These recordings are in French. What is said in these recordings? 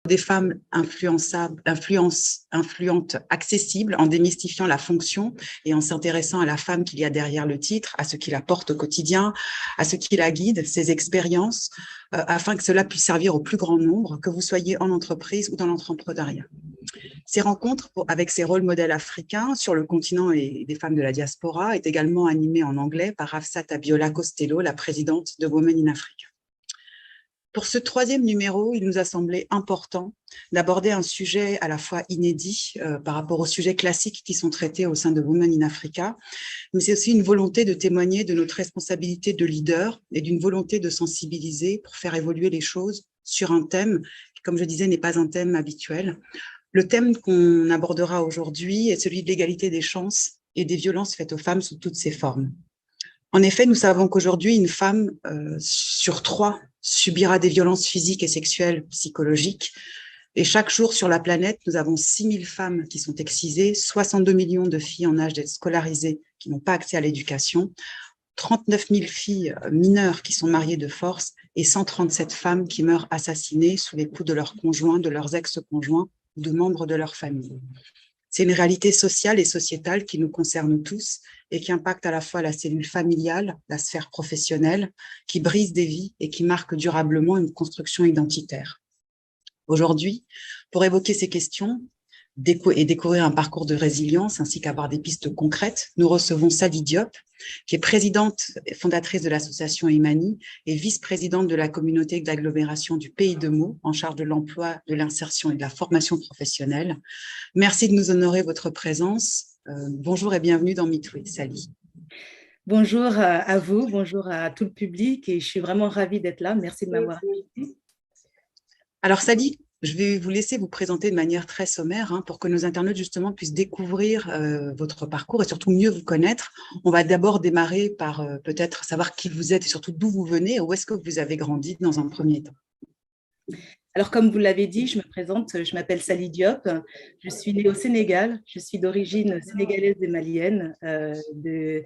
des femmes influentes, accessibles, en démystifiant la fonction et en s'intéressant à la femme qu'il y a derrière le titre, à ce qui la porte au quotidien, à ce qui la guide, ses expériences, afin que cela puisse servir au plus grand nombre, que vous soyez en entreprise ou dans l'entrepreneuriat. Ces rencontres avec ces rôles modèles africains sur le continent et des femmes de la diaspora est également animée en anglais par Hafsat Abiola Costello, la présidente de Women in Africa. Pour ce troisième numéro, il nous a semblé important d'aborder un sujet à la fois inédit par rapport aux sujets classiques qui sont traités au sein de Women in Africa, mais c'est aussi une volonté de témoigner de notre responsabilité de leader et d'une volonté de sensibiliser pour faire évoluer les choses sur un thème qui, comme je disais, n'est pas un thème habituel. Le thème qu'on abordera aujourd'hui est celui de l'égalité des chances et des violences faites aux femmes sous toutes ses formes. En effet, nous savons qu'aujourd'hui, une femme sur 3 subira des violences physiques et sexuelles psychologiques. Et chaque jour sur la planète, nous avons 6 000 femmes qui sont excisées, 62 millions de filles en âge d'être scolarisées qui n'ont pas accès à l'éducation, 39 000 filles mineures qui sont mariées de force et 137 femmes qui meurent assassinées sous les coups de leurs conjoints, de leurs ex-conjoints ou de membres de leur famille. C'est une réalité sociale et sociétale qui nous concerne tous et qui impacte à la fois la cellule familiale, la sphère professionnelle, qui brise des vies et qui marque durablement une construction identitaire. Aujourd'hui, pour évoquer ces questions et découvrir un parcours de résilience ainsi qu'avoir des pistes concrètes, nous recevons Sally Diop, qui est présidente et fondatrice de l'association Imani et vice-présidente de la communauté d'agglomération du Pays de Meaux, en charge de l'emploi, de l'insertion et de la formation professionnelle. Merci de nous honorer votre présence. Bonjour et bienvenue dans MeToo, Sally. Bonjour à vous, bonjour à tout le public et je suis vraiment ravie d'être là. Merci de m'avoir invitée. Alors Sally, je vais vous laisser vous présenter de manière très sommaire pour que nos internautes justement puissent découvrir votre parcours et surtout mieux vous connaître. On va d'abord démarrer par peut-être savoir qui vous êtes et surtout d'où vous venez, où est-ce que vous avez grandi dans un premier temps. Alors, comme vous l'avez dit, je me présente, je m'appelle Sally Diop, je suis née au Sénégal, je suis d'origine sénégalaise et malienne, de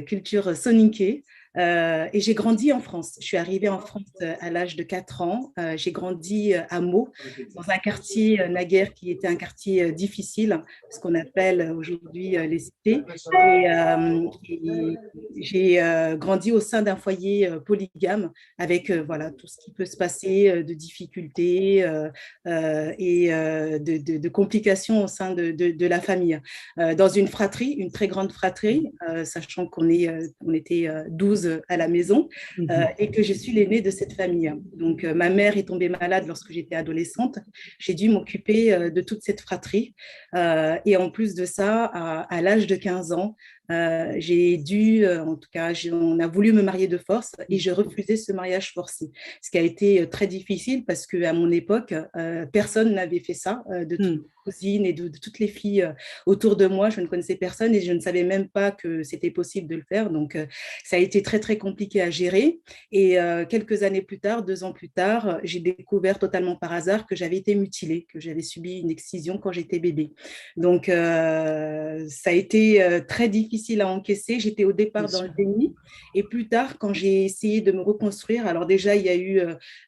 culture soninké. Et j'ai grandi en France. Je suis arrivée en France à l'âge de 4 ans. J'ai grandi à Meaux, dans un quartier naguère qui était un quartier difficile, ce qu'on appelle aujourd'hui les cités. Et j'ai grandi au sein d'un foyer polygame avec voilà, tout ce qui peut se passer de difficultés et de complications au sein de la famille. Dans une fratrie, une très grande fratrie, sachant qu'on était 12 à la maison et que je suis l'aînée de cette famille. Donc, ma mère est tombée malade lorsque j'étais adolescente. J'ai dû m'occuper de toute cette fratrie. Et en plus de ça, à l'âge de 15 ans, j'ai dû, en tout cas, on a voulu me marier de force et j'ai refusé ce mariage forcé. Ce qui a été très difficile parce qu'à mon époque, personne n'avait fait ça, de toutes mes cousines et de toutes les filles autour de moi. Je ne connaissais personne et je ne savais même pas que c'était possible de le faire. Donc, ça a été très, très compliqué à gérer. Et quelques années plus tard, 2 ans plus tard, j'ai découvert totalement par hasard que j'avais été mutilée, que j'avais subi une excision quand j'étais bébé. Donc, ça a été très difficile à encaisser. J'étais au départ dans le déni et plus tard, quand j'ai essayé de me reconstruire, alors déjà, il y a eu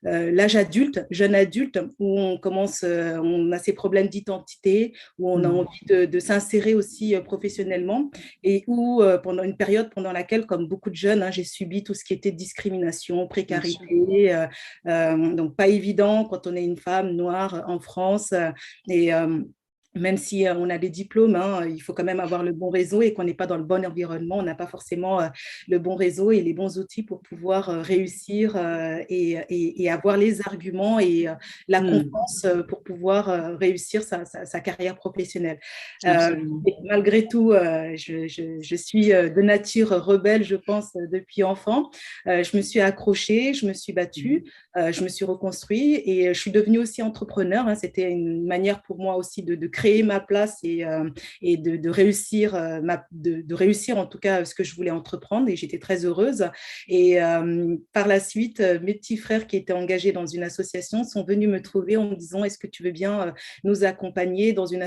l'âge adulte, jeune adulte, où on commence, on a ces problèmes d'identité, où on a envie de s'insérer aussi professionnellement et où pendant une période pendant laquelle, comme beaucoup de jeunes, j'ai subi tout ce qui était discrimination, précarité, donc pas évident quand on est une femme noire en France et même si on a des diplômes, il faut quand même avoir le bon réseau et qu'on n'est pas dans le bon environnement, on n'a pas forcément le bon réseau et les bons outils pour pouvoir réussir et avoir les arguments et la confiance pour pouvoir réussir sa carrière professionnelle. Malgré tout, je suis de nature rebelle, je pense, depuis enfant. Je me suis accrochée, je me suis battue, je me suis reconstruite et je suis devenue aussi entrepreneur. C'était une manière pour moi aussi de créer ma place et de réussir, de réussir en tout cas ce que je voulais entreprendre et j'étais très heureuse. Et par la suite, mes petits frères qui étaient engagés dans une association sont venus me trouver en me disant est-ce que tu veux bien nous accompagner dans une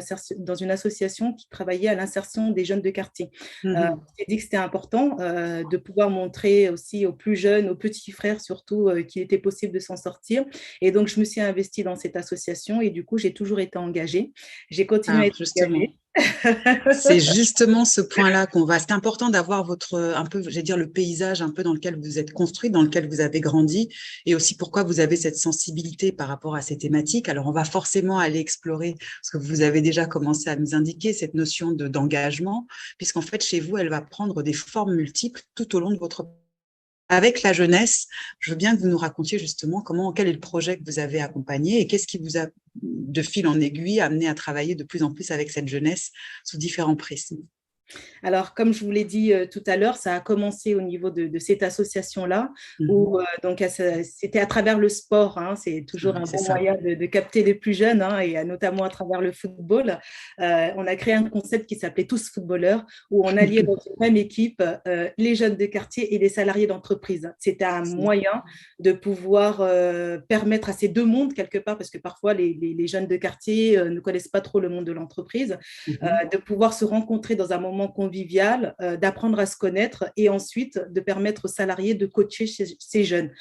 association qui travaillait à l'insertion des jeunes de quartier. J'ai dit que c'était important de pouvoir montrer aussi aux plus jeunes, aux petits frères surtout, qu'il était possible de s'en sortir. Et donc, je me suis investie dans cette association et du coup, j'ai toujours été engagée. J'ai continué à être Justement. engagée. C'est justement ce point-là qu'on va. C'est important d'avoir un peu, j'allais dire, le paysage un peu dans lequel vous êtes construit, dans lequel vous avez grandi, et aussi pourquoi vous avez cette sensibilité par rapport à ces thématiques. Alors, on va forcément aller explorer, parce que vous avez déjà commencé à nous indiquer cette notion d'engagement, puisqu'en fait, chez vous, elle va prendre des formes multiples tout au long de votre. Avec la jeunesse, je veux bien que vous nous racontiez justement quel est le projet que vous avez accompagné et qu'est-ce qui vous a, de fil en aiguille, amené à travailler de plus en plus avec cette jeunesse sous différents prismes. Alors, comme je vous l'ai dit tout à l'heure, ça a commencé au niveau de cette association-là, où donc c'était à travers le sport. Hein, c'est toujours un bon moyen de capter les plus jeunes, hein, et notamment à travers le football. On a créé un concept qui s'appelait Tous footballeurs, où on alliait dans une même équipe les jeunes de quartier et les salariés d'entreprise. C'était un moyen de pouvoir permettre à ces deux mondes, quelque part, parce que parfois les jeunes de quartier ne connaissent pas trop le monde de l'entreprise, de pouvoir se rencontrer dans un moment convivial, d'apprendre à se connaître et ensuite de permettre aux salariés de coacher ces jeunes.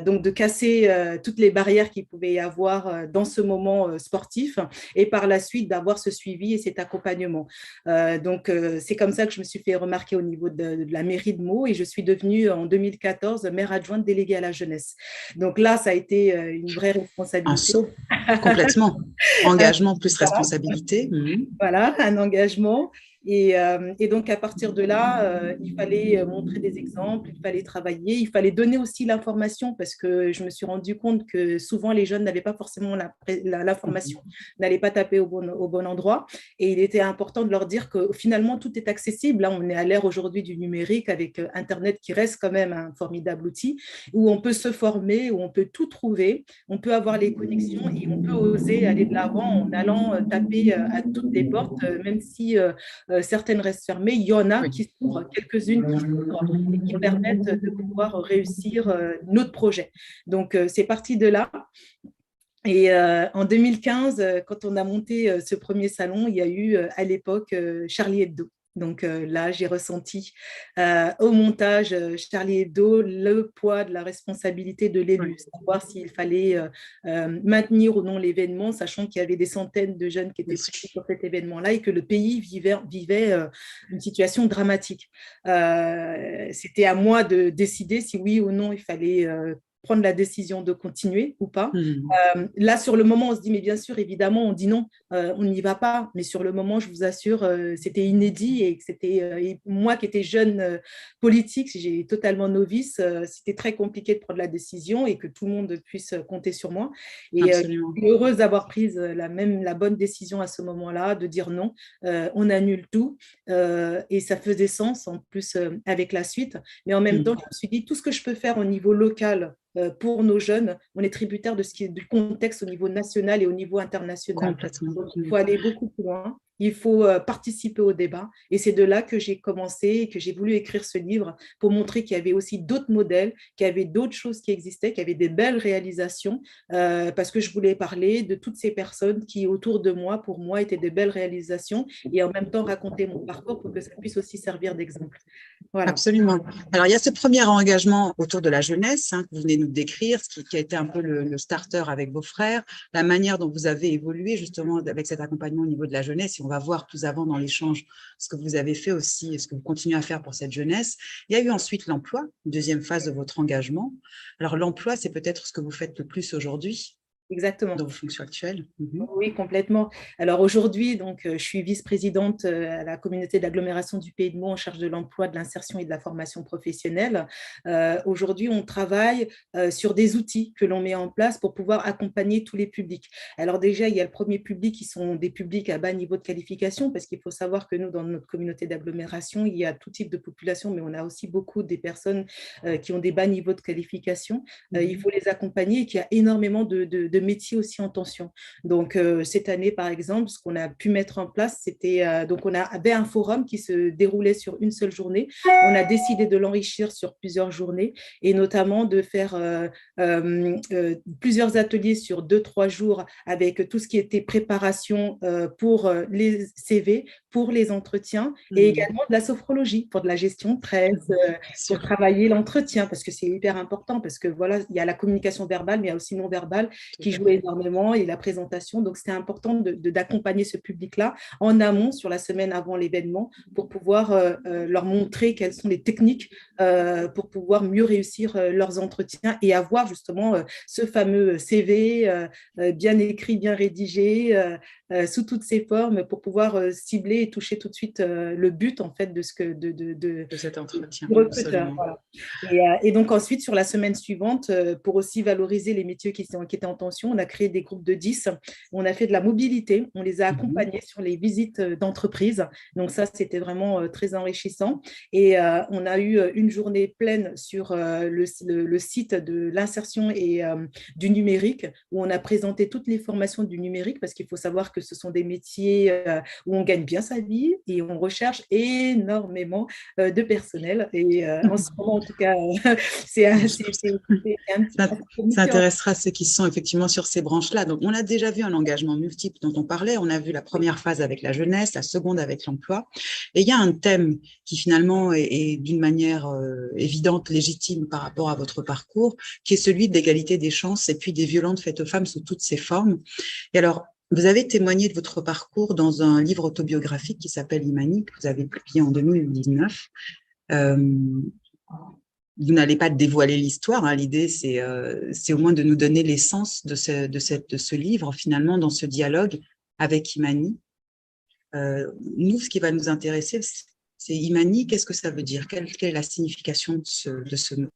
Donc, de casser toutes les barrières qu'il pouvait y avoir dans ce moment sportif et par la suite d'avoir ce suivi et cet accompagnement. Donc, c'est comme ça que je me suis fait remarquer au niveau de la mairie de Meaux et je suis devenue en 2014 maire adjointe déléguée à la jeunesse. Donc là, ça a été une vraie responsabilité. Un saut, complètement. Engagement plus responsabilité. Voilà, un engagement. Et donc, à partir de là, il fallait montrer des exemples, il fallait travailler, il fallait donner aussi l'information parce que je me suis rendu compte que souvent, les jeunes n'avaient pas forcément l'information, n'allaient pas taper au bon endroit. Et il était important de leur dire que finalement, tout est accessible. Là, on est à l'ère aujourd'hui du numérique avec Internet qui reste quand même un formidable outil où on peut se former, où on peut tout trouver, on peut avoir les connexions et on peut oser aller de l'avant en allant taper à toutes les portes, même si certaines restent fermées. Il y en a qui s'ouvrent, quelques-unes qui s'ouvrent et qui permettent de pouvoir réussir notre projet. Donc, c'est parti de là. Et en 2015, quand on a monté ce premier salon, il y a eu à l'époque Charlie Hebdo. Donc là, j'ai ressenti au montage Charlie Hebdo le poids de la responsabilité de l'élu, savoir s'il fallait maintenir ou non l'événement, sachant qu'il y avait des centaines de jeunes qui étaient présents sur cet événement-là et que le pays vivait une situation dramatique. C'était à moi de décider si oui ou non il fallait prendre la décision de continuer ou pas. Là, sur le moment, on se dit, mais bien sûr, évidemment, on dit non, on n'y va pas. Mais sur le moment, je vous assure, c'était inédit et c'était moi qui étais jeune politique, j'ai totalement novice, c'était très compliqué de prendre la décision et que tout le monde puisse compter sur moi. Et je suis heureuse d'avoir pris la bonne décision à ce moment-là, de dire non, on annule tout. Et ça faisait sens en plus avec la suite. Mais en même temps, je me suis dit, tout ce que je peux faire au niveau local pour nos jeunes, on est tributaire de du contexte au niveau national et au niveau international. Donc, il faut aller beaucoup plus loin, il faut participer au débat. Et c'est de là que j'ai commencé et que j'ai voulu écrire ce livre pour montrer qu'il y avait aussi d'autres modèles, qu'il y avait d'autres choses qui existaient, qu'il y avait des belles réalisations, parce que je voulais parler de toutes ces personnes qui, autour de moi, pour moi, étaient des belles réalisations et en même temps raconter mon parcours pour que ça puisse aussi servir d'exemple. Voilà. Absolument. Alors, il y a ce premier engagement autour de la jeunesse que vous venez de nous décrire, ce qui a été un peu le starter avec vos frères, la manière dont vous avez évolué justement avec cet accompagnement au niveau de la jeunesse. Et on va voir plus avant dans l'échange ce que vous avez fait aussi et ce que vous continuez à faire pour cette jeunesse. Il y a eu ensuite l'emploi, deuxième phase de votre engagement. Alors, l'emploi, c'est peut-être ce que vous faites le plus aujourd'hui. Exactement. Dans vos fonctions actuelles. Oui, complètement. Alors aujourd'hui, donc, je suis vice-présidente à la communauté d'agglomération du Pays de Meaux en charge de l'emploi, de l'insertion et de la formation professionnelle. Aujourd'hui, on travaille sur des outils que l'on met en place pour pouvoir accompagner tous les publics. Alors déjà, il y a le premier public qui sont des publics à bas niveau de qualification, parce qu'il faut savoir que nous, dans notre communauté d'agglomération, il y a tout type de population, mais on a aussi beaucoup des personnes qui ont des bas niveaux de qualification. Il faut les accompagner et qu'il y a énormément de métiers aussi en tension. Donc, cette année, par exemple, ce qu'on a pu mettre en place, c'était, donc on avait un forum qui se déroulait sur une seule journée. On a décidé de l'enrichir sur plusieurs journées et notamment de faire plusieurs ateliers sur 2-3 jours avec tout ce qui était préparation pour les CV, pour les entretiens et également de la sophrologie pour de la gestion de stress, pour travailler l'entretien, parce que c'est hyper important, parce que voilà, il y a la communication verbale, mais il y a aussi non verbale qui joue énormément et la présentation. Donc, c'était important d'accompagner ce public-là en amont sur la semaine avant l'événement pour pouvoir leur montrer quelles sont les techniques pour pouvoir mieux réussir leurs entretiens et avoir justement ce fameux CV bien écrit, bien rédigé, sous toutes ses formes pour pouvoir cibler et toucher tout de suite le but en fait de cet entretien. Du recruteur, voilà. Et donc ensuite, sur la semaine suivante, pour aussi valoriser les métiers qui étaient en tension, on a créé des groupes de 10. On a fait de la mobilité. On les a accompagnés sur les visites d'entreprise. Donc ça, c'était vraiment très enrichissant. Et on a eu une journée pleine sur le site de l'insertion et du numérique, où on a présenté toutes les formations du numérique, parce qu'il faut savoir que ce sont des métiers où on gagne bien sa vie et on recherche énormément de personnel. Et en ce moment, en tout cas, c'est un petit ça intéressera ceux qui sont effectivement sur ces branches-là. Donc, on a déjà vu un engagement multiple dont on parlait. On a vu la première phase avec la jeunesse, la seconde avec l'emploi. Et il y a un thème qui finalement est d'une manière évidente, légitime par rapport à votre parcours, qui est celui de l'égalité des chances et puis des violences faites aux femmes sous toutes ses formes. Et alors, vous avez témoigné de votre parcours dans un livre autobiographique qui s'appelle Imani, que vous avez publié en 2019. Vous n'allez pas dévoiler l'histoire, hein. L'idée, c'est au moins de nous donner l'essence de ce livre, finalement, dans ce dialogue avec Imani. Nous, ce qui va nous intéresser, c'est Imani. Qu'est-ce que ça veut dire? Quelle est la signification de ce mot?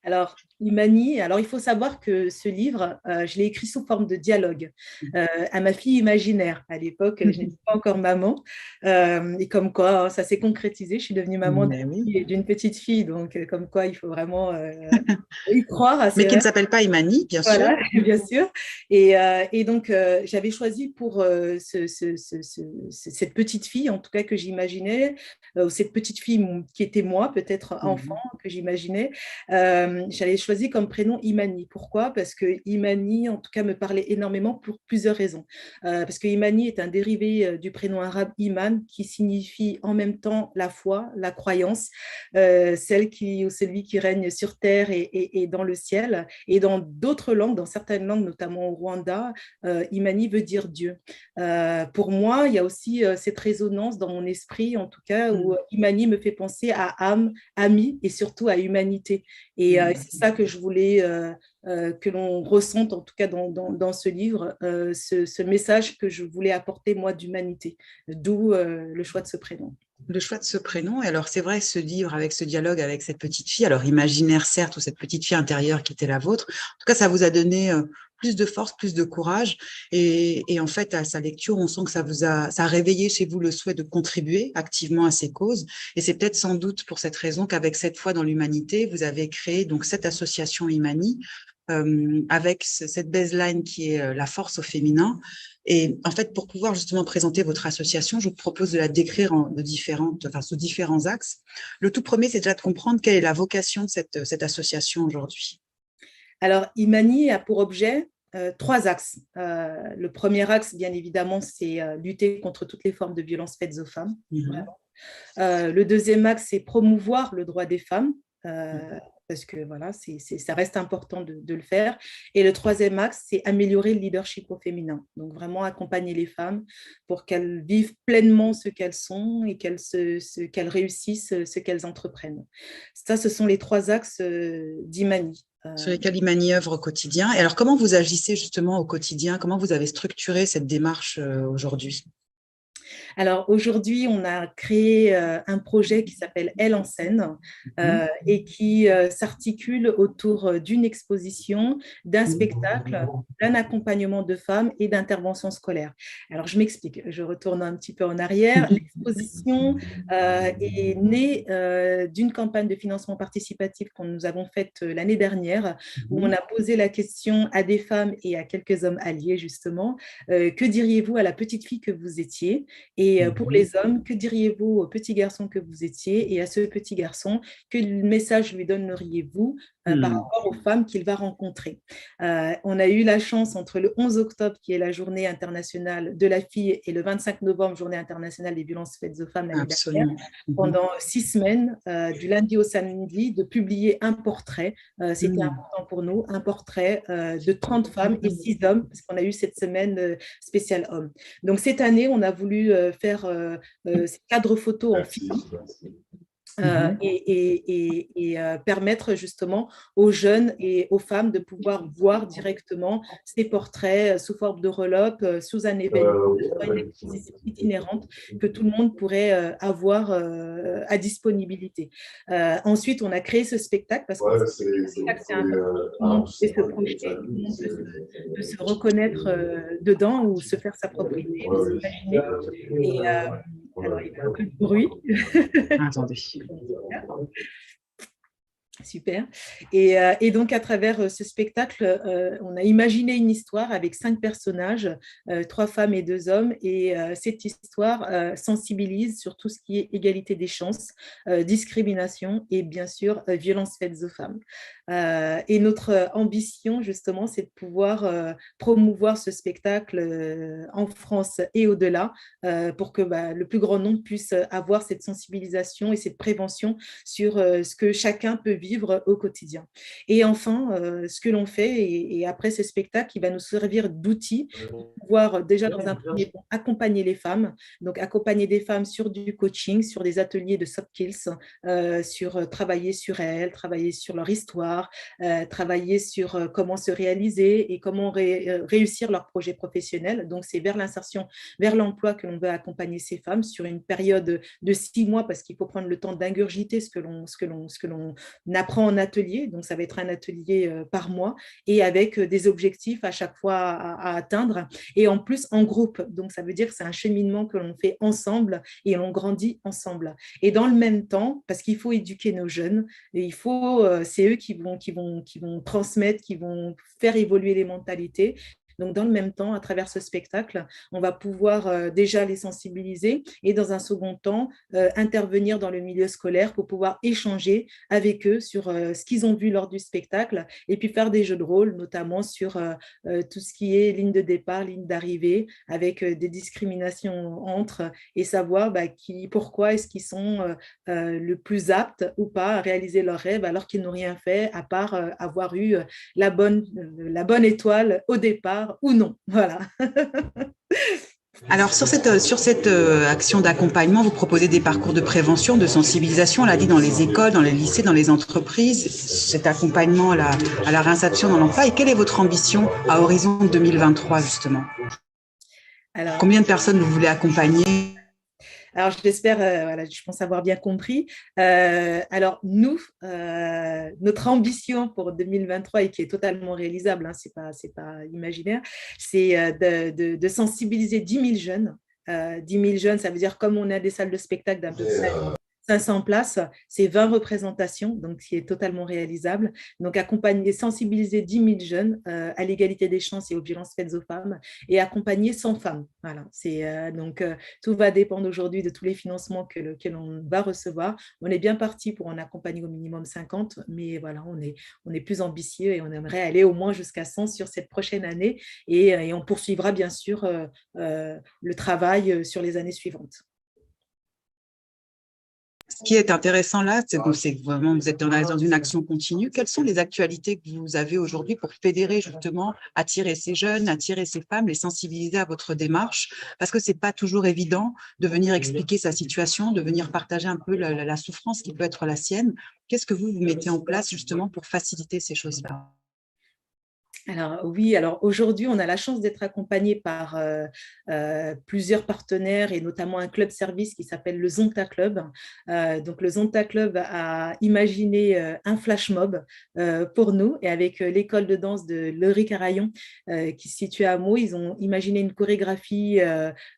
Alors, Imani, alors il faut savoir que ce livre, je l'ai écrit sous forme de dialogue à ma fille imaginaire. À l'époque, je n'étais pas encore maman. Et comme quoi, ça s'est concrétisé. Je suis devenue maman d'une petite fille. Donc, comme quoi, il faut vraiment y croire. Mais qui ne s'appelle pas Imani, bien sûr. Voilà, bien sûr. Et donc, j'avais choisi pour cette petite fille, en tout cas que j'imaginais, cette petite fille qui était moi, peut-être enfant, que j'imaginais, j'avais choisi comme prénom Imani. Pourquoi? Parce que Imani, en tout cas, me parlait énormément pour plusieurs raisons. Parce que Imani est un dérivé du prénom arabe Iman, qui signifie en même temps la foi, la croyance, celui qui règne sur terre et dans le ciel. Et dans d'autres langues, dans certaines langues, notamment au Rwanda, Imani veut dire Dieu. Pour moi, il y a aussi cette résonance dans mon esprit, en tout cas, où Imani me fait penser à âme, ami et surtout à humanité. Et c'est ça que je voulais que l'on ressente, en tout cas dans ce livre, ce message que je voulais apporter, moi, d'humanité. D'où le choix de ce prénom. Le choix de ce prénom. Et alors, c'est vrai, ce livre avec ce dialogue avec cette petite fille, alors imaginaire certes, ou cette petite fille intérieure qui était la vôtre, en tout cas, ça vous a donné plus de force, plus de courage. Et en fait, à sa lecture, on sent que ça a réveillé chez vous le souhait de contribuer activement à ces causes. Et c'est peut-être sans doute pour cette raison qu'avec cette foi dans l'humanité, vous avez créé donc cette association Imani, avec cette baseline qui est la force au féminin. Et en fait, pour pouvoir justement présenter votre association, je vous propose de la décrire sous différents axes. Le tout premier, c'est déjà de comprendre quelle est la vocation de cette association aujourd'hui. Alors, Imani a pour objet 3 axes. Le premier axe, bien évidemment, c'est lutter contre toutes les formes de violences faites aux femmes. Le deuxième axe, c'est promouvoir le droit des femmes. Parce que voilà, ça reste important de le faire. Et le troisième axe, c'est améliorer le leadership au féminin. Donc, vraiment accompagner les femmes pour qu'elles vivent pleinement ce qu'elles sont et qu'elles réussissent ce qu'elles entreprennent. Ça, ce sont les 3 axes d'Imani. Sur lesquels Imani œuvre au quotidien. Et alors, comment vous agissez justement au quotidien? Comment vous avez structuré cette démarche aujourd'hui? Alors aujourd'hui, on a créé un projet qui s'appelle Elle en scène et qui s'articule autour d'une exposition, d'un spectacle, d'un accompagnement de femmes et d'interventions scolaires. Alors je m'explique, je retourne un petit peu en arrière. L'exposition est née d'une campagne de financement participatif que nous avons faite l'année dernière, où on a posé la question à des femmes et à quelques hommes alliés justement, que diriez-vous à la petite fille que vous étiez? Et pour les hommes, que diriez-vous au petit garçon que vous étiez et à ce petit garçon, quel message lui donneriez-vous par rapport aux femmes qu'il va rencontrer? On a eu la chance entre le 11 octobre, qui est la journée internationale de la fille, et le 25 novembre, journée internationale des violences faites aux femmes l'année dernière, pendant 6 semaines, du lundi au samedi, de publier un portrait. C'était important pour nous, un portrait de 30 femmes et 6 hommes, parce qu'on a eu cette semaine spéciale hommes. Donc cette année, on a voulu faire ces cadres photos en film. Et permettre justement aux jeunes et aux femmes de pouvoir voir directement ces portraits sous forme de relope, sous un événement, une exposition itinérante que tout le monde pourrait avoir à disponibilité. Ensuite, on a créé ce spectacle parce que c'est un moment de se projeter, de se reconnaître dedans ou se faire sa propre idée, de s'imaginer. Et alors, il y a un peu de bruit. Attendez. Super. Et donc, à travers ce spectacle, on a imaginé une histoire avec 5 personnages, 3 femmes et 2 hommes. Et cette histoire sensibilise sur tout ce qui est égalité des chances, discrimination et bien sûr, violences faites aux femmes. Et notre ambition, justement, c'est de pouvoir promouvoir ce spectacle en France et au-delà pour que le plus grand nombre puisse avoir cette sensibilisation et cette prévention sur ce que chacun peut vivre au quotidien. Et enfin, ce que l'on fait, et après ce spectacle, il va nous servir d'outil pour pouvoir déjà dans un premier temps accompagner les femmes, donc accompagner des femmes sur du coaching, sur des ateliers de soft skills, sur travailler sur elles, travailler sur leur histoire, travailler sur comment se réaliser et comment réussir leur projet professionnel. Donc c'est vers l'insertion, vers l'emploi que l'on veut accompagner ces femmes sur une période de 6 mois, parce qu'il faut prendre le temps d'ingurgiter ce que l'on apprend en atelier. Donc ça va être un atelier par mois et avec des objectifs à chaque fois à atteindre, et en plus en groupe. Donc ça veut dire que c'est un cheminement que l'on fait ensemble et on grandit ensemble. Et dans le même temps, parce qu'il faut éduquer nos jeunes, et c'est eux qui vont transmettre, qui vont faire évoluer les mentalités. Donc, dans le même temps, à travers ce spectacle, on va pouvoir déjà les sensibiliser et, dans un second temps, intervenir dans le milieu scolaire pour pouvoir échanger avec eux sur ce qu'ils ont vu lors du spectacle, et puis faire des jeux de rôle, notamment sur tout ce qui est ligne de départ, ligne d'arrivée, avec des discriminations entre, et savoir pourquoi est-ce qu'ils sont le plus aptes ou pas à réaliser leurs rêves alors qu'ils n'ont rien fait à part avoir eu la bonne étoile au départ ou non. Voilà. Alors, sur cette action d'accompagnement, vous proposez des parcours de prévention, de sensibilisation, on l'a dit, dans les écoles, dans les lycées, dans les entreprises, cet accompagnement à la réinsertion dans l'emploi. Et quelle est votre ambition à horizon 2023, justement? Combien de personnes vous voulez accompagner? Alors, j'espère, je pense avoir bien compris. Alors, nous, notre ambition pour 2023, et qui est totalement réalisable, hein, c'est pas imaginaire, c'est de sensibiliser 10 000 jeunes. 10 000 jeunes, ça veut dire, comme on a des salles de spectacle d'un peu 500 places, c'est 20 représentations, donc qui est totalement réalisable. Donc, accompagner, sensibiliser 10 000 jeunes à l'égalité des chances et aux violences faites aux femmes, et accompagner 100 femmes. Voilà. Donc, tout va dépendre aujourd'hui de tous les financements que l'on va recevoir. On est bien parti pour en accompagner au minimum 50, mais voilà, on est plus ambitieux et on aimerait aller au moins jusqu'à 100 sur cette prochaine année, et on poursuivra bien sûr le travail sur les années suivantes. Ce qui est intéressant là, c'est que vraiment vous êtes dans une action continue. Quelles sont les actualités que vous avez aujourd'hui pour fédérer justement, attirer ces jeunes, attirer ces femmes, les sensibiliser à votre démarche? Parce que c'est pas toujours évident de venir expliquer sa situation, de venir partager un peu la souffrance qui peut être la sienne. Qu'est-ce que vous mettez en place justement pour faciliter ces choses-là? Alors oui, alors aujourd'hui, on a la chance d'être accompagné par plusieurs partenaires, et notamment un club service qui s'appelle le Zonta Club. Donc le Zonta Club a imaginé un flash mob pour nous, et avec l'école de danse de Laurie Carayon qui se situe à Meaux, ils ont imaginé une chorégraphie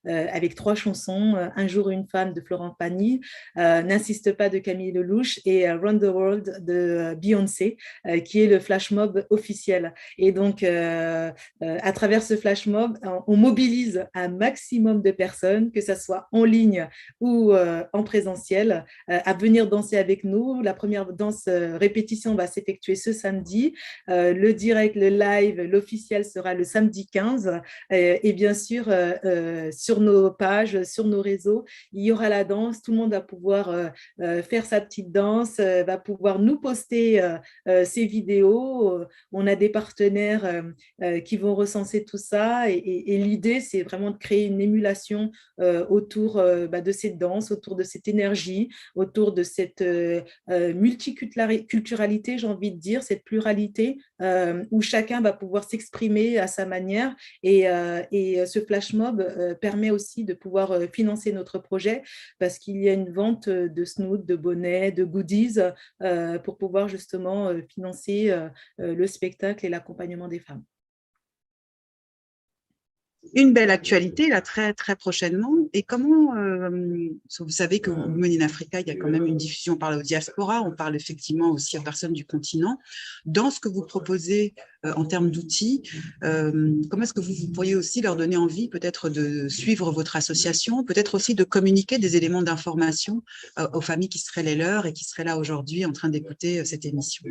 avec 3 chansons, Un jour une femme de Florent Pagny, N'insiste pas de Camille Lelouch, et Round the World de Beyoncé, qui est le flash mob officiel. Et donc, à travers ce flash mob, on mobilise un maximum de personnes, que ce soit en ligne ou en présentiel, à venir danser avec nous. La première danse répétition va s'effectuer ce samedi. Le direct, le live, l'officiel sera le samedi 15. Et bien sûr, sur nos pages, sur nos réseaux, il y aura la danse. Tout le monde va pouvoir faire sa petite danse, va pouvoir nous poster ses vidéos. On a des partenaires qui vont recenser tout ça. Et l'idée, c'est vraiment de créer une émulation autour de cette danse, autour de cette énergie, autour de cette multiculturalité, j'ai envie de dire, cette pluralité où chacun va pouvoir s'exprimer à sa manière. Et ce flash mob permet aussi de pouvoir financer notre projet parce qu'il y a une vente de snoods, de bonnets, de goodies pour pouvoir justement financer le spectacle et l'accompagnement des femmes. Une belle actualité, là, très, très prochainement. Et comment, vous savez que Women in Africa, il y a quand même une diffusion, on parle aux diasporas, on parle effectivement aussi aux personnes du continent. Dans ce que vous proposez en termes d'outils, comment est-ce que vous pourriez aussi leur donner envie peut-être de suivre votre association, peut-être aussi de communiquer des éléments d'information aux familles qui seraient les leurs et qui seraient là aujourd'hui en train d'écouter cette émission?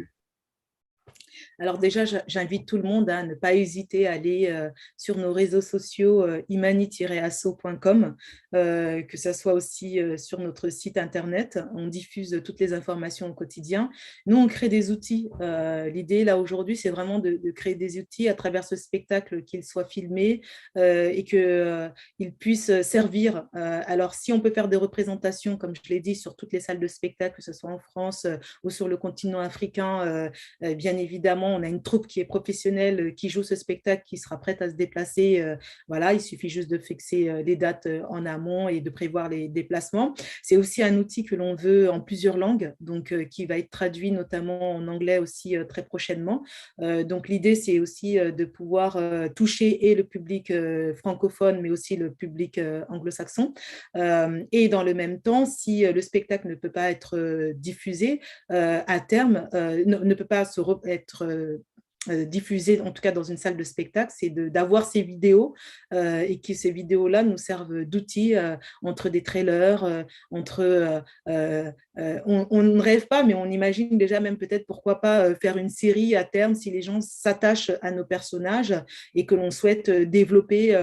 Alors déjà, j'invite tout le monde à ne pas hésiter à aller sur nos réseaux sociaux imani-asso.com, que ce soit aussi sur notre site internet. On diffuse toutes les informations au quotidien. Nous, on crée des outils. L'idée, là, aujourd'hui, c'est vraiment de créer des outils à travers ce spectacle, qu'il soit filmé et qu'il puisse servir. Alors, si on peut faire des représentations, comme je l'ai dit, sur toutes les salles de spectacle, que ce soit en France ou sur le continent africain, bien évidemment, on a une troupe qui est professionnelle, qui joue ce spectacle, qui sera prête à se déplacer. Voilà, il suffit juste de fixer les dates en amont et de prévoir les déplacements. C'est aussi un outil que l'on veut en plusieurs langues, donc qui va être traduit notamment en anglais aussi très prochainement. Donc l'idée, c'est aussi de pouvoir toucher et le public francophone, mais aussi le public anglo-saxon. Et dans le même temps, si le spectacle ne peut pas être diffusé à terme, ne peut pas être diffusé, en tout cas dans une salle de spectacle, c'est d'avoir ces vidéos et que ces vidéos-là nous servent d'outils entre des trailers, on ne rêve pas, mais on imagine déjà même peut-être pourquoi pas faire une série à terme si les gens s'attachent à nos personnages et que l'on souhaite développer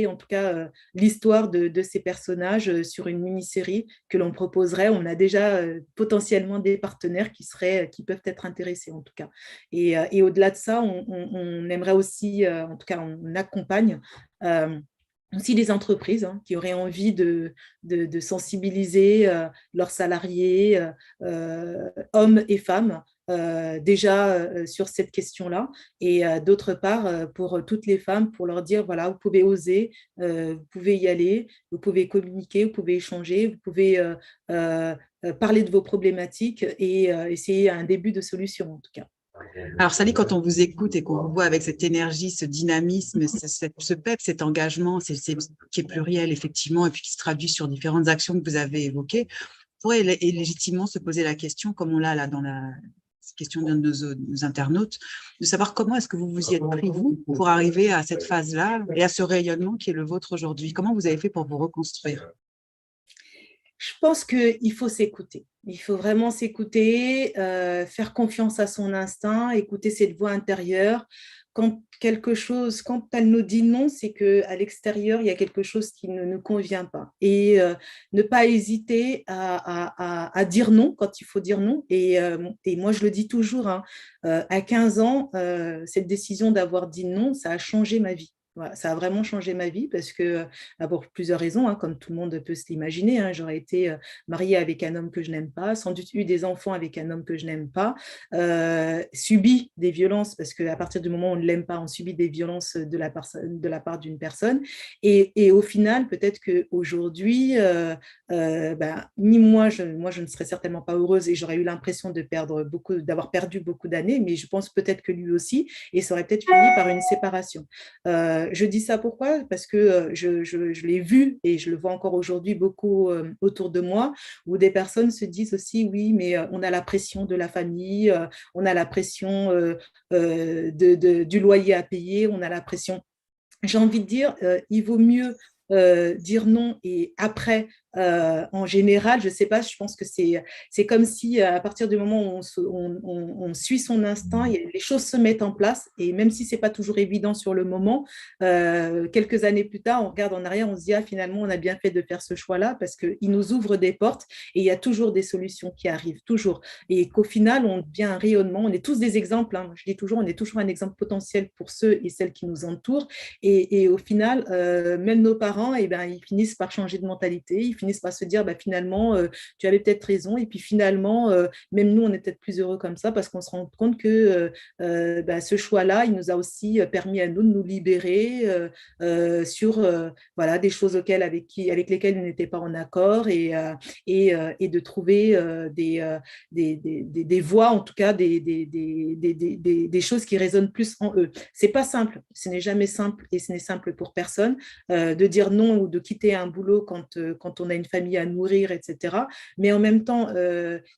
en tout cas l'histoire de ces personnages sur une mini-série que l'on proposerait. On a déjà potentiellement des partenaires qui peuvent être intéressés en tout cas. Et au-delà de ça, on aimerait aussi, en tout cas on accompagne aussi des entreprises qui auraient envie de sensibiliser leurs salariés, hommes et femmes, déjà sur cette question-là, et d'autre part pour toutes les femmes, pour leur dire, voilà, vous pouvez oser, vous pouvez y aller, vous pouvez communiquer, vous pouvez échanger, vous pouvez parler de vos problématiques et essayer un début de solution en tout cas. Alors, Sally, quand on vous écoute et qu'on vous voit avec cette énergie, ce dynamisme, ce pep, cet engagement, qui est pluriel, effectivement, et puis qui se traduit sur différentes actions que vous avez évoquées, on pourrait légitimement se poser la question, comme on l'a là dans la question d'un de nos internautes, de savoir comment est-ce que vous vous y êtes pris, vous, pour arriver à cette phase-là et à ce rayonnement qui est le vôtre aujourd'hui. Comment vous avez fait pour vous reconstruire? Je pense qu'il faut s'écouter. Il faut vraiment s'écouter, faire confiance à son instinct, écouter cette voix intérieure. Quand elle nous dit non, c'est qu'à l'extérieur, il y a quelque chose qui ne nous convient pas. Et ne pas hésiter à dire non quand il faut dire non. Et moi, je le dis toujours, à 15 ans, cette décision d'avoir dit non, ça a changé ma vie. Voilà, ça a vraiment changé ma vie parce que, pour plusieurs raisons, comme tout le monde peut se l'imaginer, j'aurais été mariée avec un homme que je n'aime pas, sans doute eu des enfants avec un homme que je n'aime pas, subi des violences parce qu'à partir du moment où on ne l'aime pas, on subit des violences de la part d'une personne. Et au final, peut-être qu'aujourd'hui, ni moi je ne serais certainement pas heureuse et j'aurais eu l'impression d'avoir perdu beaucoup d'années, mais je pense peut-être que lui aussi, et ça aurait peut-être fini par une séparation. Je dis ça pourquoi? Parce que je l'ai vu et je le vois encore aujourd'hui beaucoup autour de moi, où des personnes se disent aussi, oui, mais on a la pression de la famille, on a la pression du loyer à payer, on a la pression. J'ai envie de dire, il vaut mieux dire non et après, en général, je ne sais pas, je pense que c'est comme si à partir du moment où on suit son instinct, les choses se mettent en place et même si ce n'est pas toujours évident sur le moment, quelques années plus tard, on regarde en arrière, on se dit, ah, finalement, on a bien fait de faire ce choix-là parce qu'il nous ouvre des portes et il y a toujours des solutions qui arrivent, toujours. Et qu'au final, on devient un rayonnement. On est tous des exemples, hein. Je dis toujours, on est toujours un exemple potentiel pour ceux et celles qui nous entourent. Et au final, même nos parents, eh ben, ils finissent par changer de mentalité, ils finissent par se dire, bah, finalement, tu avais peut-être raison. Et puis finalement, même nous, on est peut-être plus heureux comme ça parce qu'on se rend compte que bah, ce choix-là, il nous a aussi permis à nous de nous libérer sur voilà, des choses avec lesquelles on n'était pas en accord et de trouver des voies, en tout cas des choses qui résonnent plus en eux. C'est pas simple, ce n'est jamais simple et ce n'est simple pour personne de dire non ou de quitter un boulot quand on a une famille à nourrir, etc. Mais en même temps,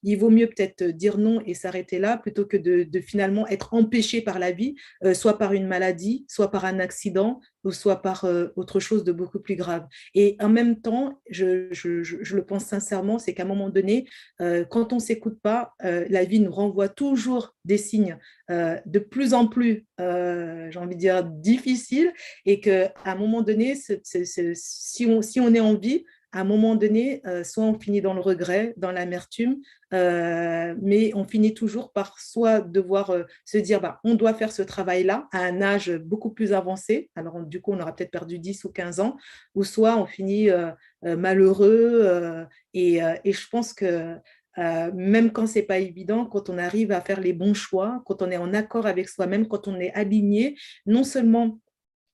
il vaut mieux peut-être dire non et s'arrêter là plutôt que de finalement être empêché par la vie, soit par une maladie, soit par un accident, ou soit par autre chose de beaucoup plus grave. Et en même temps, je le pense sincèrement, c'est qu'à un moment donné, quand on ne s'écoute pas, la vie nous renvoie toujours des signes de plus en plus, j'ai envie de dire, difficiles, et qu'à un moment donné, si on est en vie, à un moment donné, soit on finit dans le regret, dans l'amertume, mais on finit toujours par soit devoir se dire, bah, on doit faire ce travail-là à un âge beaucoup plus avancé, alors du coup, on aura peut-être perdu 10 ou 15 ans, ou soit on finit malheureux, et je pense que même quand c'est pas évident, quand on arrive à faire les bons choix, quand on est en accord avec soi-même, quand on est aligné, non seulement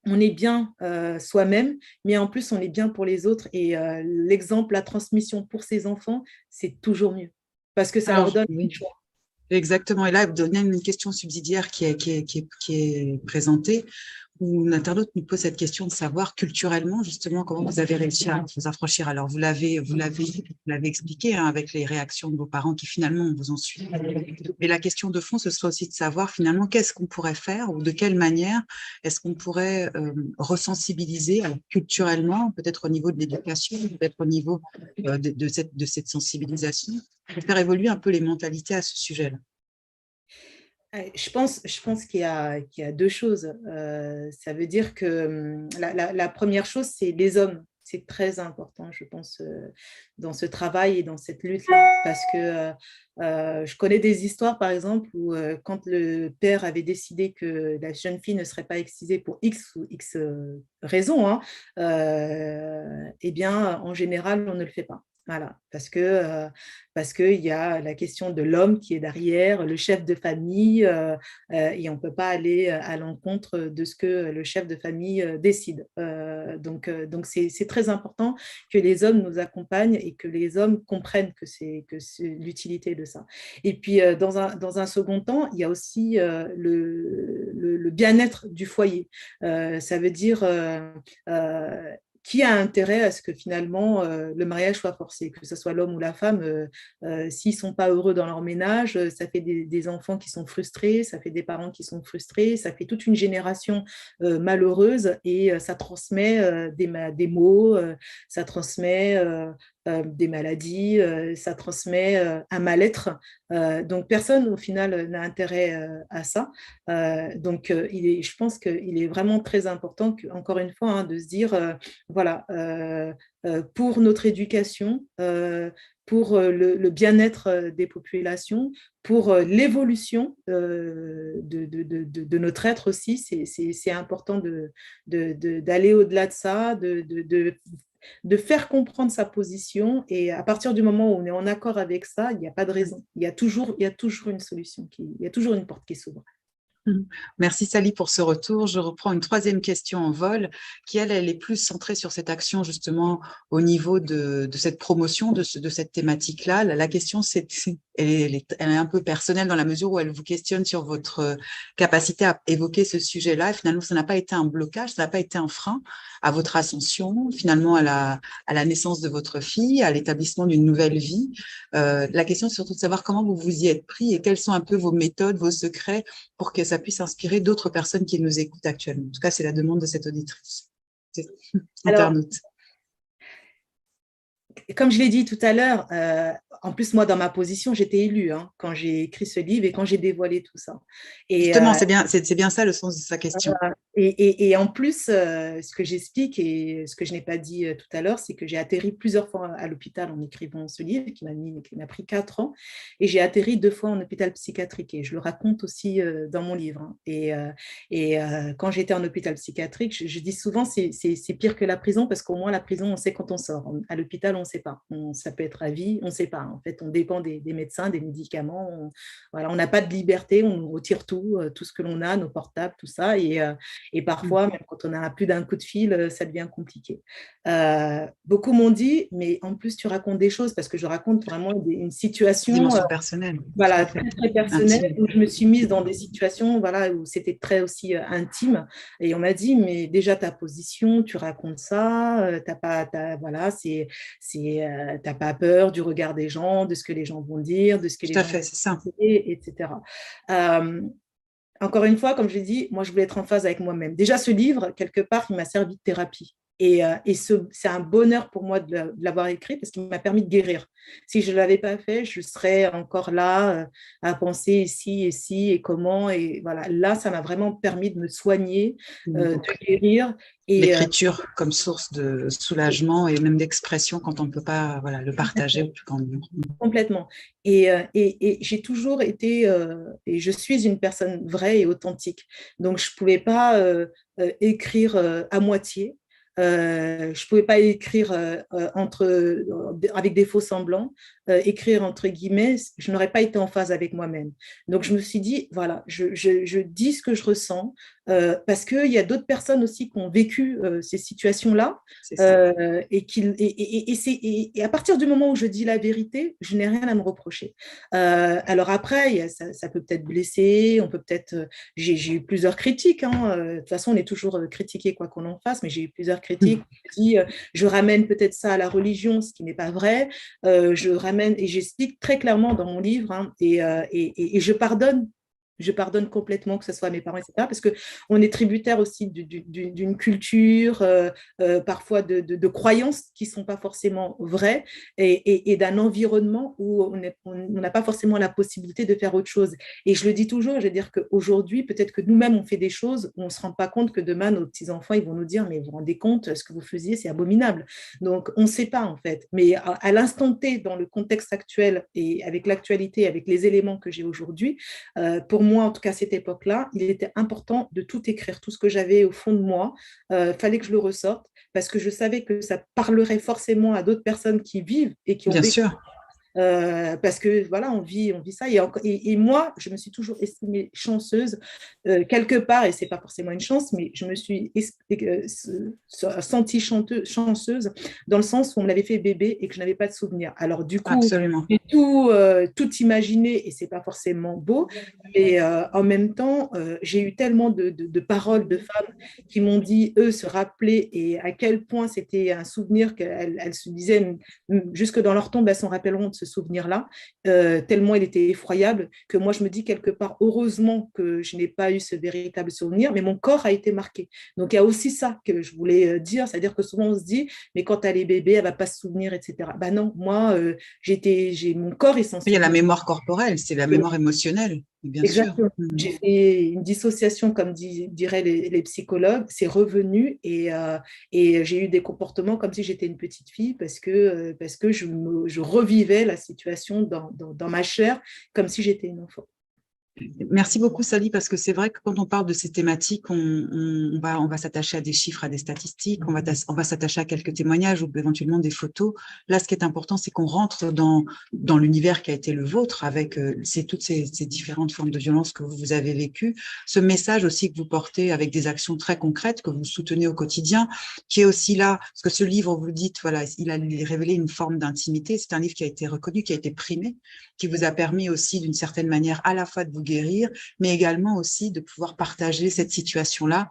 on est bien soi-même, mais en plus on est bien pour les autres. Et l'exemple, la transmission pour ses enfants, c'est toujours mieux parce que ça Alors, leur donne le oui. choix. Exactement. Et là, vous donnez une question subsidiaire qui est présentée, où l'internaute nous pose cette question de savoir culturellement, justement, comment vous avez réussi à vous affranchir. Alors, vous l'avez expliqué hein, avec les réactions de vos parents qui finalement vous ont suivi. Mais la question de fond, ce serait aussi de savoir finalement qu'est-ce qu'on pourrait faire ou de quelle manière est-ce qu'on pourrait resensibiliser alors, culturellement, peut-être au niveau de l'éducation, peut-être au niveau de cette sensibilisation, pour faire évoluer un peu les mentalités à ce sujet-là. Je pense qu'il y a deux choses. Ça veut dire que la première chose, c'est les hommes. C'est très important, je pense, dans ce travail et dans cette lutte-là. Parce que je connais des histoires, par exemple, où quand le père avait décidé que la jeune fille ne serait pas excisée pour X ou X raisons, hein, eh bien, en général, on ne le fait pas. Voilà, parce qu'il y a la question de l'homme qui est derrière, le chef de famille, et on ne peut pas aller à l'encontre de ce que le chef de famille décide. Donc c'est très important que les hommes nous accompagnent et que les hommes comprennent que c'est l'utilité de ça. Et puis, dans un second temps, il y a aussi le bien-être du foyer. Ça veut dire qui a intérêt à ce que finalement le mariage soit forcé, que ce soit l'homme ou la femme, s'ils ne sont pas heureux dans leur ménage, ça fait des enfants qui sont frustrés, ça fait des parents qui sont frustrés, ça fait toute une génération malheureuse et ça transmet des maux, ça transmet des maladies, ça transmet un mal-être. Donc personne au final n'a intérêt à ça. Je pense qu'il est vraiment très important, encore une fois, hein, de se dire voilà, pour notre éducation, pour le bien-être des populations, pour l'évolution de notre être aussi, c'est important d'aller au-delà de ça, de faire comprendre sa position. Et à partir du moment où on est en accord avec ça, il n'y a pas de raison. Il y a toujours une solution, il y a toujours une porte qui s'ouvre. Merci Sally pour ce retour. Je reprends une troisième question en vol qui, elle est plus centrée sur cette action justement au niveau de cette promotion, de cette thématique-là. La question, elle est un peu personnelle dans la mesure où elle vous questionne sur votre capacité à évoquer ce sujet-là. Et finalement, ça n'a pas été un blocage, ça n'a pas été un frein à votre ascension, finalement à la naissance de votre fille, à l'établissement d'une nouvelle vie. La question, c'est surtout de savoir comment vous vous y êtes pris et quelles sont un peu vos méthodes, vos secrets pour que ça puisse inspirer d'autres personnes qui nous écoutent actuellement. En tout cas, c'est la demande de cette auditrice. Alors, Internaute. comme je l'ai dit tout à l'heure, en plus, moi, dans ma position, j'étais élue quand j'ai écrit ce livre et quand j'ai dévoilé tout ça. Et, Justement, c'est bien ça le sens de sa question. et en plus, ce que j'explique et ce que je n'ai pas dit tout à l'heure, c'est que j'ai atterri plusieurs fois à l'hôpital en écrivant ce livre qui m'a pris 4 ans, et j'ai atterri 2 fois en hôpital psychiatrique, et je le raconte aussi dans mon livre. Quand j'étais en hôpital psychiatrique, je dis souvent c'est pire que la prison, parce qu'au moins la prison, on sait quand on sort. À l'hôpital, on ne sait pas. Ça peut être à vie, on ne sait pas. En fait, on dépend des médecins, des médicaments. Voilà, on n'a pas de liberté, on nous retire tout ce que l'on a, nos portables, tout ça. Et parfois, même quand on a plus d'un coup de fil, ça devient compliqué. Beaucoup m'ont dit, mais en plus, tu racontes des choses, parce que je raconte vraiment une situation Dimension personnelle. voilà, très, très personnelle, où je me suis mise dans des situations voilà, où c'était très aussi intime. Et on m'a dit, mais déjà ta position, tu racontes ça, voilà, t'as pas peur du regard des gens, de ce que les gens vont dire, de ce que Tout les à gens fait, c'est ça. vont dire, etc. Encore une fois, comme je l'ai dit, moi, je voulais être en phase avec moi-même. Déjà, ce livre, quelque part, il m'a servi de thérapie. C'est un bonheur pour moi de l'avoir écrit, parce qu'il m'a permis de guérir. Si je ne l'avais pas fait, je serais encore là à penser ici et si et comment. Et voilà, là, ça m'a vraiment permis de me soigner, de guérir. L'écriture comme source de soulagement et même d'expression quand on ne peut pas voilà, le partager au plus grand nombre. Complètement. Et j'ai toujours été, et je suis une personne vraie et authentique. Donc, je ne pouvais pas écrire à moitié. Je ne pouvais pas écrire avec des faux semblants, écrire entre guillemets, je n'aurais pas été en phase avec moi-même. Donc, je me suis dit, voilà, je dis ce que je ressens, parce qu'il y a d'autres personnes aussi qui ont vécu ces situations-là. Et à partir du moment où je dis la vérité, je n'ai rien à me reprocher. Alors après, ça peut peut-être blesser, on peut peut-être. J'ai eu plusieurs critiques. De toute façon, on est toujours critiqué quoi qu'on en fasse, mais j'ai eu plusieurs critiques. Je ramène peut-être ça à la religion, ce qui n'est pas vrai. Je ramène et j'explique très clairement dans mon livre, et je pardonne. Je pardonne complètement, que ce soit à mes parents, etc. Parce qu'on est tributaire aussi d'une culture, parfois de croyances qui ne sont pas forcément vraies, et d'un environnement où on n'a pas forcément la possibilité de faire autre chose. Et je le dis toujours, je veux dire qu'aujourd'hui, peut-être que nous-mêmes, on fait des choses où on ne se rend pas compte que demain, nos petits-enfants, ils vont nous dire, mais vous vous rendez compte, ce que vous faisiez, c'est abominable. Donc, on ne sait pas, en fait. Mais à l'instant T, dans le contexte actuel, et avec l'actualité, avec les éléments que j'ai aujourd'hui, pour moi, en tout cas à cette époque-là, il était important de tout écrire, tout ce que j'avais au fond de moi. Fallait que je le ressorte, parce que je savais que ça parlerait forcément à d'autres personnes qui vivent et qui ont Bien vécu. sûr. Parce que voilà, on vit ça. Et moi, je me suis toujours estimée chanceuse, quelque part, et c'est pas forcément une chance, mais je me suis sentie chanceuse dans le sens où on me l'avait fait bébé et que je n'avais pas de souvenirs. Alors du coup, Absolument. j'ai tout imaginé, et c'est pas forcément beau, mais en même temps, j'ai eu tellement de paroles de femmes qui m'ont dit, eux, se rappeler, et à quel point c'était un souvenir qu'elles se disaient, jusque dans leur tombe, elles s'en rappelleront de ce souvenir-là, tellement il était effroyable, que moi, je me dis quelque part, heureusement que je n'ai pas eu ce véritable souvenir, mais mon corps a été marqué. Donc, il y a aussi ça que je voulais dire, c'est-à-dire que souvent, on se dit, mais quand elle est bébé, elle ne va pas se souvenir, etc. Ben non, moi, mon corps, il s'en Il y a la souvient. mémoire corporelle, c'est la mémoire émotionnelle, bien sûr. Exactement. J'ai fait une dissociation, comme diraient les psychologues, c'est revenu, et j'ai eu des comportements comme si j'étais une petite fille, parce que je revivais la situation dans ma chair comme si j'étais une enfant. Merci beaucoup, Sally, parce que c'est vrai que quand on parle de ces thématiques, on va s'attacher à des chiffres, à des statistiques, on va s'attacher à quelques témoignages ou éventuellement des photos. Là, ce qui est important, c'est qu'on rentre dans l'univers qui a été le vôtre avec toutes ces différentes formes de violence que vous avez vécues. Ce message aussi que vous portez avec des actions très concrètes que vous soutenez au quotidien, qui est aussi là, parce que ce livre, vous le dites, voilà, il a révélé une forme d'intimité. C'est un livre qui a été reconnu, qui a été primé, qui vous a permis aussi d'une certaine manière à la fois de vous guérir, mais également aussi de pouvoir partager cette situation-là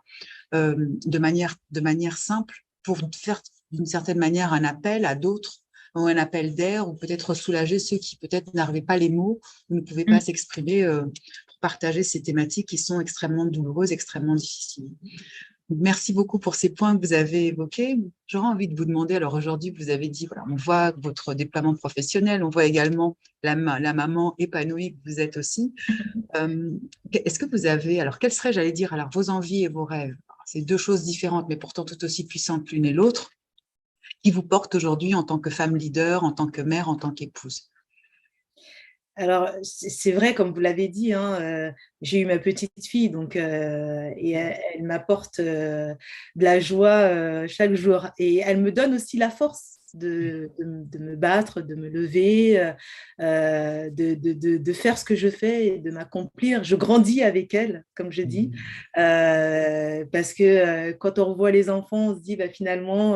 de manière simple pour faire d'une certaine manière un appel à d'autres ou un appel d'air ou peut-être soulager ceux qui peut-être n'arrivaient pas les mots ou ne pouvaient pas s'exprimer pour partager ces thématiques qui sont extrêmement douloureuses, extrêmement difficiles. Merci beaucoup pour ces points que vous avez évoqués. J'aurais envie de vous demander, alors aujourd'hui, vous avez dit, voilà, on voit votre déploiement professionnel, on voit également la maman épanouie que vous êtes aussi. Est-ce que vous avez, alors quelles seraient, j'allais dire, alors vos envies et vos rêves? C'est deux choses différentes, mais pourtant tout aussi puissantes l'une et l'autre, qui vous portent aujourd'hui en tant que femme leader, en tant que mère, en tant qu'épouse? Alors, c'est vrai, comme vous l'avez dit, hein, j'ai eu ma petite fille, donc, et elle m'apporte de la joie chaque jour. Et elle me donne aussi la force de me battre, de me lever, de faire ce que je fais et de m'accomplir. Je grandis avec elle, comme je dis, parce que quand on revoit les enfants, on se dit bah, finalement,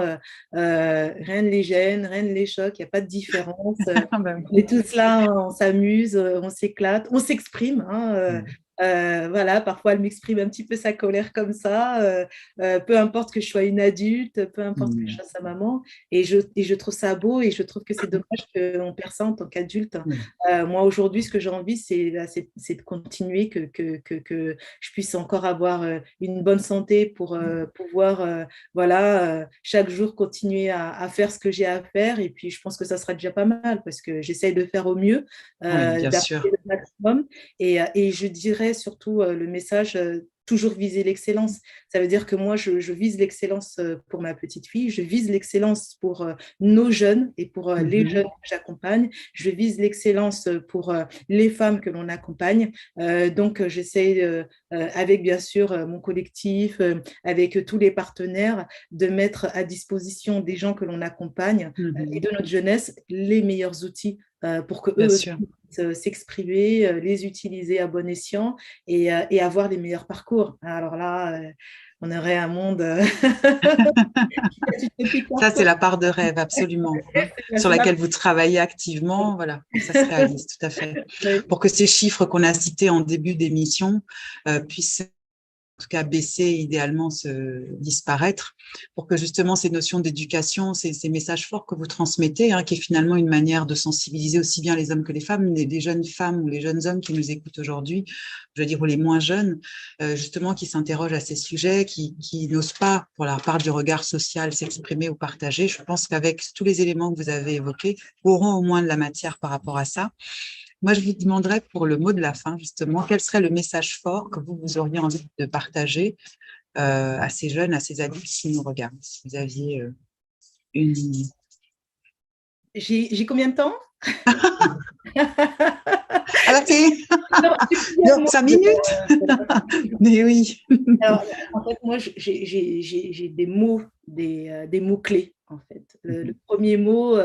rien ne les gêne, rien ne les choque, il n'y a pas de différence. On est tous là, on s'amuse, on s'éclate, on s'exprime. Hein, voilà, parfois elle m'exprime un petit peu sa colère comme ça, peu importe que je sois une adulte, peu importe que je sois sa maman, et je trouve ça beau et je trouve que c'est dommage qu'on perd ça en tant qu'adulte. Moi aujourd'hui, ce que j'ai envie, c'est de continuer, que je puisse encore avoir une bonne santé pour pouvoir voilà, chaque jour continuer à faire ce que j'ai à faire, et puis je pense que ça sera déjà pas mal parce que j'essaye de faire au mieux, Oui, bien d'apporter sûr. le maximum, et je dirais surtout le message toujours viser l'excellence. Ça veut dire que moi, je vise l'excellence pour ma petite fille, je vise l'excellence pour nos jeunes et pour les jeunes que j'accompagne, je vise l'excellence pour les femmes que l'on accompagne. Donc, j'essaie, avec bien sûr mon collectif, avec tous les partenaires, de mettre à disposition des gens que l'on accompagne et de notre jeunesse les meilleurs outils pour que Bien eux sûr. aussi s'exprimer, les utiliser à bon escient et avoir les meilleurs parcours. Alors là, on aurait un monde Ça, c'est la part de rêve, absolument, hein, sur laquelle vous travaillez activement. Voilà, pour que ça se réalise, tout à fait. Pour que ces chiffres qu'on a cités en début d'émission puissent en tout cas baisser, idéalement disparaître, pour que justement ces notions d'éducation, ces messages forts que vous transmettez, hein, qui est finalement une manière de sensibiliser aussi bien les hommes que les femmes, les jeunes femmes ou les jeunes hommes qui nous écoutent aujourd'hui, je veux dire, ou les moins jeunes, justement, qui s'interrogent à ces sujets, qui n'osent pas, pour la part du regard social, s'exprimer ou partager. Je pense qu'avec tous les éléments que vous avez évoqués, auront au moins de la matière par rapport à ça. Moi, je vous demanderais pour le mot de la fin, justement, quel serait le message fort que vous auriez envie de partager à ces jeunes, à ces adultes qui nous regardent, si vous aviez une ligne. J'ai combien de temps? Alors, donc, 5 minutes. Mais oui. Alors, en fait, moi, j'ai des mots, des mots-clés, en fait. Le premier mot,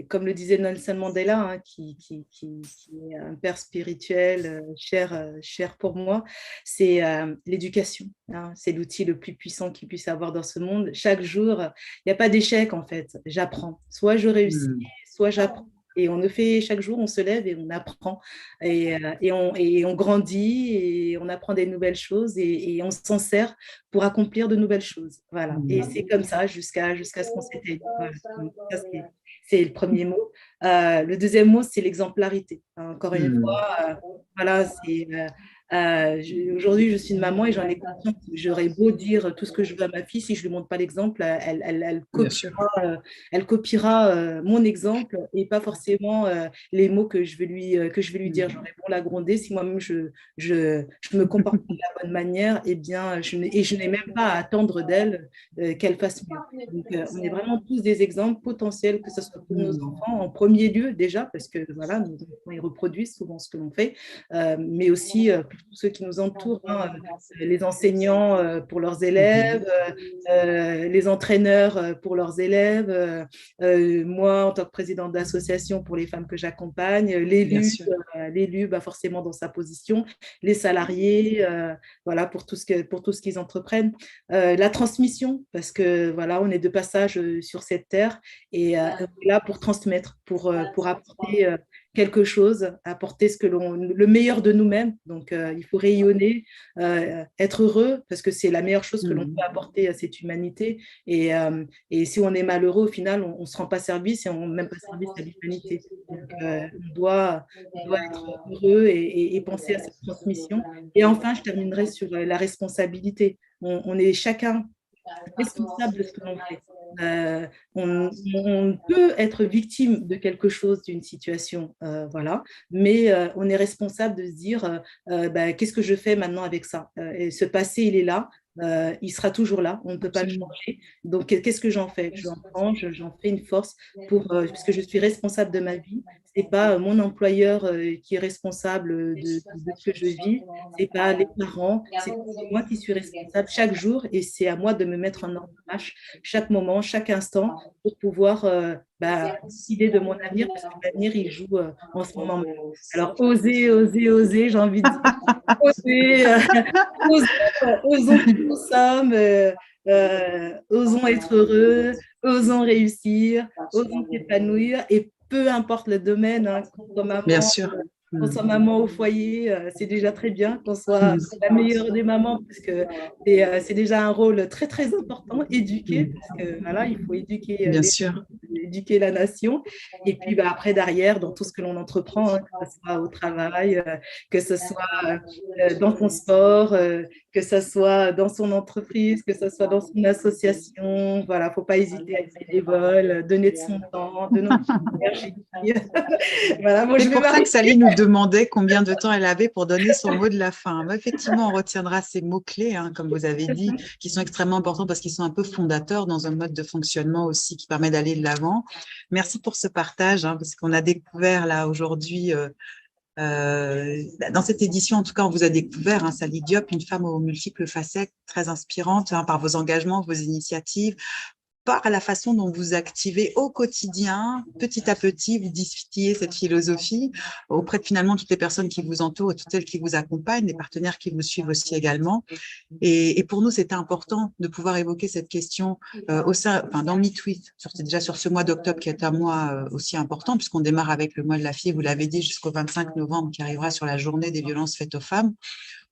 comme le disait Nelson Mandela, hein, qui est un père spirituel cher pour moi, c'est l'éducation. Hein. C'est l'outil le plus puissant qu'il puisse avoir dans ce monde. Chaque jour, il n'y a pas d'échec, en fait. J'apprends. Soit je réussis, soit j'apprends. Et on le fait chaque jour, on se lève et on apprend. Et on grandit et on apprend des nouvelles choses et on s'en sert pour accomplir de nouvelles choses. Voilà. Et c'est comme ça jusqu'à ce qu'on s'éteigne. Voilà. Ça, c'est le premier mot. Le deuxième mot, c'est l'exemplarité. Encore une fois, voilà, c'est Aujourd'hui, je suis une maman et j'en ai conscience. J'aurais beau dire tout ce que je veux à ma fille, si je ne lui montre pas l'exemple, Bien sûr. elle copiera mon exemple et pas forcément les mots que je vais lui dire. J'aurais beau la gronder, si moi-même je me comporte de la bonne manière, eh bien, je n'ai même pas à attendre d'elle qu'elle fasse mieux. Donc, on est vraiment tous des exemples potentiels, que ce soit pour nos enfants en premier lieu déjà, parce que voilà, nos enfants, ils reproduisent souvent ce que l'on fait, mais aussi pour tous ceux qui nous entourent, hein, les enseignants pour leurs élèves, les entraîneurs pour leurs élèves, moi en tant que présidente d'association pour les femmes que j'accompagne, l'élu bah, forcément dans sa position, les salariés, voilà, pour tout ce qu'ils entreprennent. La transmission, parce que voilà, on est de passage sur cette terre et là pour transmettre, pour apporter quelque chose, apporter le meilleur de nous-mêmes. Donc, il faut rayonner, être heureux, parce que c'est la meilleure chose que l'on peut apporter à cette humanité. Et si on est malheureux, au final, on ne se rend pas service et on ne même pas service à l'humanité. Donc, on doit être heureux et penser à cette transmission. Et enfin, je terminerai sur la responsabilité. On est chacun responsable de ce que l'on fait. On peut être victime de quelque chose, d'une situation, voilà, mais on est responsable de se dire bah, qu'est-ce que je fais maintenant avec ça, et ce passé, il est là. Il sera toujours là, on ne peut pas le changer. Donc, qu'est-ce que j'en fais? J'en fais une force puisque je suis responsable de ma vie. Ce n'est pas mon employeur qui est responsable de ce que je vis, ce n'est pas les parents, c'est moi qui suis responsable chaque jour et c'est à moi de me mettre en ordre de marche chaque moment, chaque instant pour pouvoir bah, décider de mon avenir parce que l'avenir, il joue en ce moment même. Alors, oser, oser, oser, j'ai envie de dire, oser, osons qui nous sommes, osons être heureux, osons réussir, osons s'épanouir et peu importe le domaine, hein, qu'on soit Bien maman, sûr. qu'on soit maman au foyer, c'est déjà très bien, qu'on soit la meilleure des mamans, parce que c'est déjà un rôle très, très important, éduquer, parce que voilà, il faut éduquer Bien sûr. éduquer la nation. Et puis bah, après, derrière, dans tout ce que l'on entreprend, hein, que ce soit au travail, que ce soit dans son sport, que ce soit dans son entreprise, que ce soit dans son association. Voilà, il ne faut pas hésiter à être bénévole, donner de son temps, de notre énergie. Voilà, moi, C'est pour ça que Sally nous demandait combien de temps elle avait pour donner son mot de la fin. Mais effectivement, on retiendra ces mots-clés, hein, comme vous avez dit, qui sont extrêmement importants parce qu'ils sont un peu fondateurs dans un mode de fonctionnement aussi qui permet d'aller de l'avant. Merci pour ce partage, hein, parce qu'on a découvert là aujourd'hui, dans cette édition, en tout cas, on vous a découvert, hein, Sally Diop, une femme aux multiples facettes, très inspirante, hein, par vos engagements, vos initiatives, par la façon dont vous activez au quotidien, petit à petit, vous distillez cette philosophie auprès de finalement toutes les personnes qui vous entourent et toutes celles qui vous accompagnent, les partenaires qui vous suivent aussi également. Et pour nous, c'était important de pouvoir évoquer cette question dans MeTweet, déjà sur ce mois d'octobre qui est un mois aussi important, puisqu'on démarre avec le mois de la fille, vous l'avez dit, jusqu'au 25 novembre, qui arrivera sur la journée des violences faites aux femmes.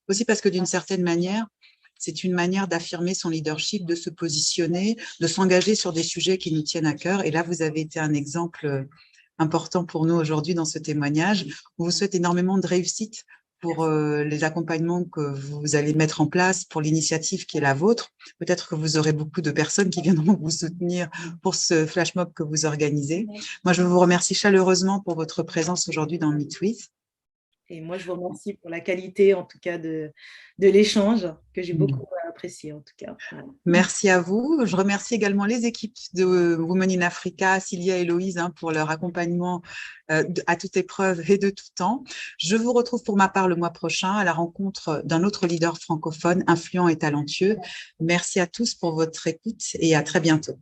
Aussi parce que d'une certaine manière, c'est une manière d'affirmer son leadership, de se positionner, de s'engager sur des sujets qui nous tiennent à cœur. Et là, vous avez été un exemple important pour nous aujourd'hui dans ce témoignage. On vous souhaite énormément de réussite pour les accompagnements que vous allez mettre en place, pour l'initiative qui est la vôtre. Peut-être que vous aurez beaucoup de personnes qui viendront vous soutenir pour ce flash mob que vous organisez. Moi, je vous remercie chaleureusement pour votre présence aujourd'hui dans MeTweet. Et moi, je vous remercie pour la qualité, en tout cas, de l'échange, que j'ai beaucoup apprécié, en tout cas. Merci à vous. Je remercie également les équipes de Women in Africa, Cilia et Héloïse, hein, pour leur accompagnement à toute épreuve et de tout temps. Je vous retrouve pour ma part le mois prochain à la rencontre d'un autre leader francophone influent et talentueux. Merci à tous pour votre écoute et à très bientôt.